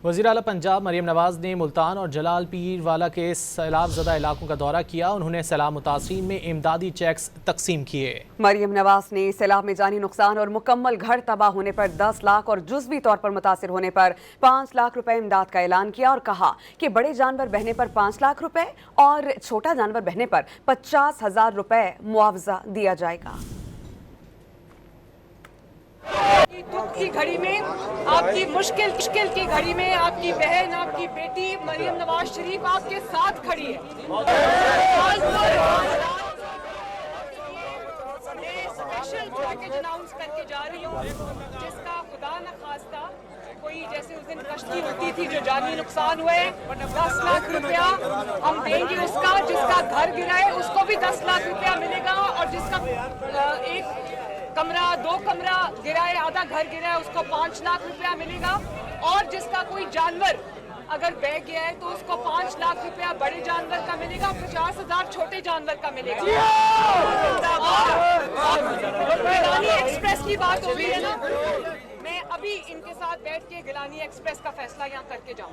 वज़ीर आला पंजाब मरियम नवाज ने मुल्तान और जलाल पीर वाला के सैलाब ज़दा इलाकों का दौरा किया। उन्होंने सैलाब मुतासरीन में इमदादी चेक्स तकसीम किए। मरियम नवाज ने सैलाब में जानी नुकसान और मुकम्मल घर तबाह होने पर 10 लाख और जुज़वी तौर पर मुतासिर होने पर 5 लाख रुपए इमदाद का ऐलान किया और कहा कि बड़े जानवर बहने पर 5 लाख रुपए और छोटा जानवर बहने पर 50,000 रुपए मुआवजा दिया जाएगा। दुख की घड़ी में, आपकी मुश्किल की घड़ी में आपकी बहन, आपकी बेटी मरियम नवाज शरीफ आपके साथ खड़ी है। स्पेशल पैकेज अनाउंस करके जा रही हूँ, जिसका खुदा न खास्ता कोई जैसे उस दिन कश्ती होती थी जो जानी नुकसान हुए, 10 लाख रुपया हम देंगे उसका। जिसका घर गिरा है उसको भी 10 लाख रुपया मिलेगा और जिसका एक कमरा 2 कमरा गिरा है, आधा घर गिरा है, उसको 5 लाख रुपया मिलेगा। और जिसका कोई जानवर अगर बह गया है तो उसको 5 लाख रुपया बड़े जानवर का मिलेगा, 50,000 छोटे जानवर का मिलेगा। गिलानी एक्सप्रेस की बात हो रही है ना, मैं अभी इनके साथ बैठ के गिलानी एक्सप्रेस का फैसला यहाँ करके जाऊँ।